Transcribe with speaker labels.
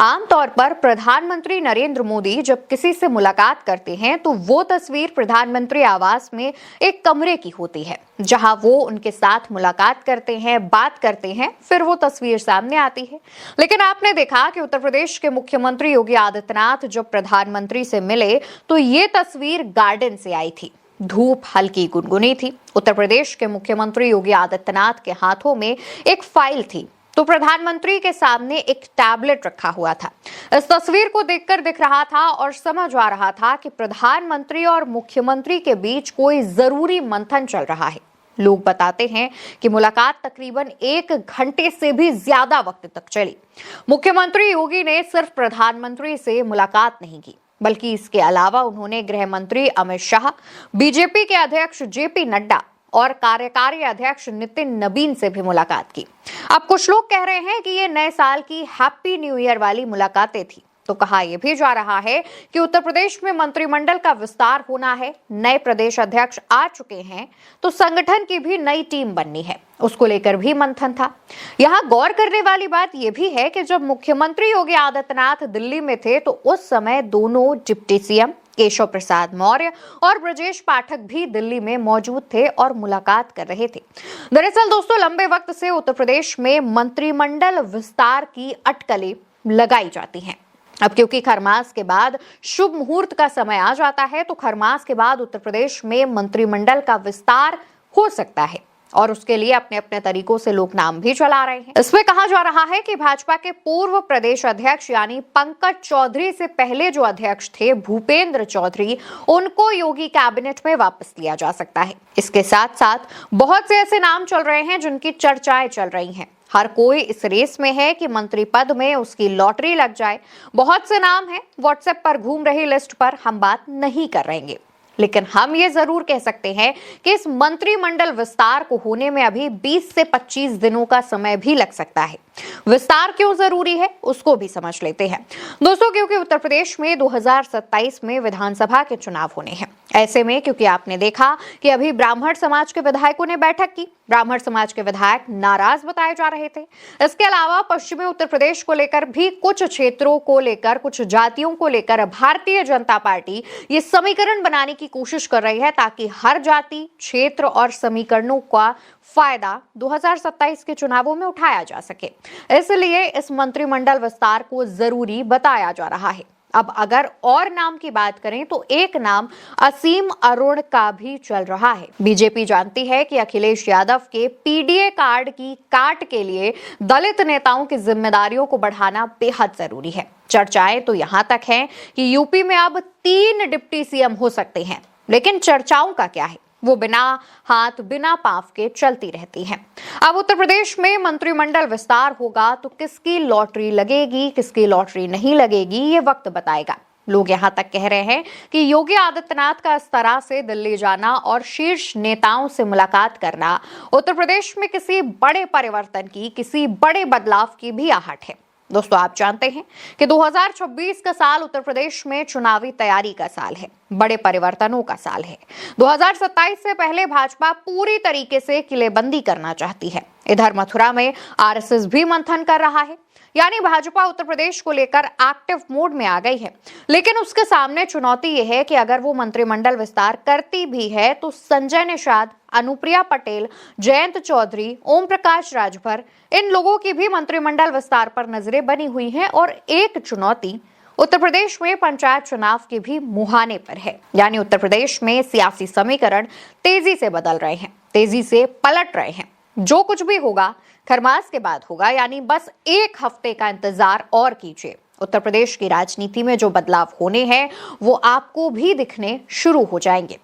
Speaker 1: आमतौर पर प्रधानमंत्री नरेंद्र मोदी जब किसी से मुलाकात करते हैं तो वो तस्वीर प्रधानमंत्री आवास में एक कमरे की होती है, जहां वो उनके साथ मुलाकात करते हैं, बात करते हैं, फिर वो तस्वीर सामने आती है। लेकिन आपने देखा कि उत्तर प्रदेश के मुख्यमंत्री योगी आदित्यनाथ जब प्रधानमंत्री से मिले तो ये तस्वीर गार्डन से आई थी। धूप हल्की गुनगुनी थी। उत्तर प्रदेश के मुख्यमंत्री योगी आदित्यनाथ के हाथों में एक फाइल थी तो प्रधानमंत्री के सामने एक टैबलेट रखा हुआ था। इस तस्वीर को देखकर दिख रहा था और समझ आ रहा था कि प्रधानमंत्री और मुख्यमंत्री के बीच कोई जरूरी मंथन चल रहा है। लोग बताते हैं कि मुलाकात तकरीबन 1 घंटे से भी ज्यादा वक्त तक चली। मुख्यमंत्री योगी ने सिर्फ प्रधानमंत्री से मुलाकात नहीं की, बल्कि इसके अलावा उन्होंने गृह मंत्री अमित शाह, बीजेपी के अध्यक्ष जेपी नड्डा और कार्यकारी अध्यक्ष नितिन नबीन से भी मुलाकात की। अब कुछ लोग कह रहे हैं कि ये नए साल की हैप्पी न्यू ईयर वाली मुलाकातें थी, तो कहा यह भी जा रहा है कि उत्तर प्रदेश में मंत्रिमंडल का विस्तार होना है, नए प्रदेश अध्यक्ष आ चुके हैं, तो संगठन की भी नई टीम बननी है, उसको लेकर भी मंथन था। यहाँ गौर करने वाली बात यह भी है कि जब मुख्यमंत्री योगी आदित्यनाथ दिल्ली में थे तो उस समय दोनों डिप्टी सीएम केशव प्रसाद मौर्य और ब्रजेश पाठक भी दिल्ली में मौजूद थे और मुलाकात कर रहे थे। दरअसल दोस्तों, लंबे वक्त से उत्तर प्रदेश में मंत्रिमंडल विस्तार की अटकलें लगाई जाती हैं। अब क्योंकि खरमास के बाद शुभ मुहूर्त का समय आ जाता है, तो खरमास के बाद उत्तर प्रदेश में मंत्रिमंडल का विस्तार हो सकता है और उसके लिए अपने अपने तरीकों से लोग नाम भी चला रहे हैं। इसमें कहा जा रहा है कि भाजपा के पूर्व प्रदेश अध्यक्ष यानी पंकज चौधरी से पहले जो अध्यक्ष थे भूपेंद्र चौधरी, उनको योगी कैबिनेट में वापस लिया जा सकता है। इसके साथ साथ बहुत से ऐसे नाम चल रहे हैं जिनकी चर्चाएं चल रही हैं। हर कोई इस रेस में है कि मंत्री पद में उसकी लॉटरी लग जाए। बहुत से नाम हैं, व्हाट्सएप पर घूम रही लिस्ट पर हम बात नहीं कर रहेंगे, लेकिन हम ये जरूर कह सकते हैं कि इस मंत्रिमंडल विस्तार को होने में अभी 20 से 25 दिनों का समय भी लग सकता है। विस्तार क्यों जरूरी है उसको भी समझ लेते हैं दोस्तों, क्योंकि उत्तर प्रदेश में 2027 में विधानसभा के चुनाव होने हैं। ऐसे में क्योंकि आपने देखा कि अभी ब्राह्मण समाज के विधायकों ने बैठक की, ब्राह्मण समाज के विधायक नाराज बताए जा रहे थे। इसके अलावा पश्चिमी उत्तर प्रदेश को लेकर भी कुछ क्षेत्रों को लेकर, कुछ जातियों को लेकर भारतीय जनता पार्टी ये समीकरण बनाने की कोशिश कर रही है ताकि हर जाति, क्षेत्र और समीकरणों का फायदा 2027 के चुनावों में उठाया जा सके। इसलिए इस मंत्रिमंडल विस्तार को जरूरी बताया जा रहा है। अब अगर और नाम की बात करें तो एक नाम असीम अरुण का भी चल रहा है। बीजेपी जानती है कि अखिलेश यादव के पीडीए कार्ड की काट के लिए दलित नेताओं की जिम्मेदारियों को बढ़ाना बेहद जरूरी है। चर्चाएं तो यहां तक हैं कि यूपी में अब 3 डिप्टी सीएम हो सकते हैं, लेकिन चर्चाओं का क्या है, वो बिना हाथ बिना पांव के चलती रहती हैं। अब उत्तर प्रदेश में मंत्रिमंडल विस्तार होगा तो किसकी लॉटरी लगेगी, किसकी लॉटरी नहीं लगेगी, ये वक्त बताएगा। लोग यहां तक कह रहे हैं कि योगी आदित्यनाथ का इस तरह से दिल्ली जाना और शीर्ष नेताओं से मुलाकात करना उत्तर प्रदेश में किसी बड़े परिवर्तन की, किसी बड़े बदलाव की भी आहट है। दोस्तों, आप जानते हैं कि 2026 का साल उत्तर प्रदेश में चुनावी तैयारी का साल है, बड़े परिवर्तनों का साल है। 2027 से पहले भाजपा पूरी तरीके से किलेबंदी करना चाहती है। इधर मथुरा में आरएसएस भी मंथन कर रहा है, यानी भाजपा उत्तर प्रदेश को लेकर एक्टिव मोड में आ गई है। लेकिन उसके सामने चुनौती यह है कि अगर वो मंत्रिमंडल विस्तार करती भी है तो संजय निषाद, अनुप्रिया पटेल, जयंत चौधरी, ओम प्रकाश राजभर, इन लोगों की भी मंत्रिमंडल विस्तार पर नजरें बनी हुई हैं। और एक चुनौती उत्तर प्रदेश में पंचायत चुनाव के भी मुहाने पर है, यानी उत्तर प्रदेश में सियासी समीकरण तेजी से बदल रहे हैं, तेजी से पलट रहे हैं। जो कुछ भी होगा खरमास के बाद होगा, यानी बस 1 हफ्ते का इंतजार और कीजिए। उत्तर प्रदेश की राजनीति में जो बदलाव होने हैं वो आपको भी दिखने शुरू हो जाएंगे।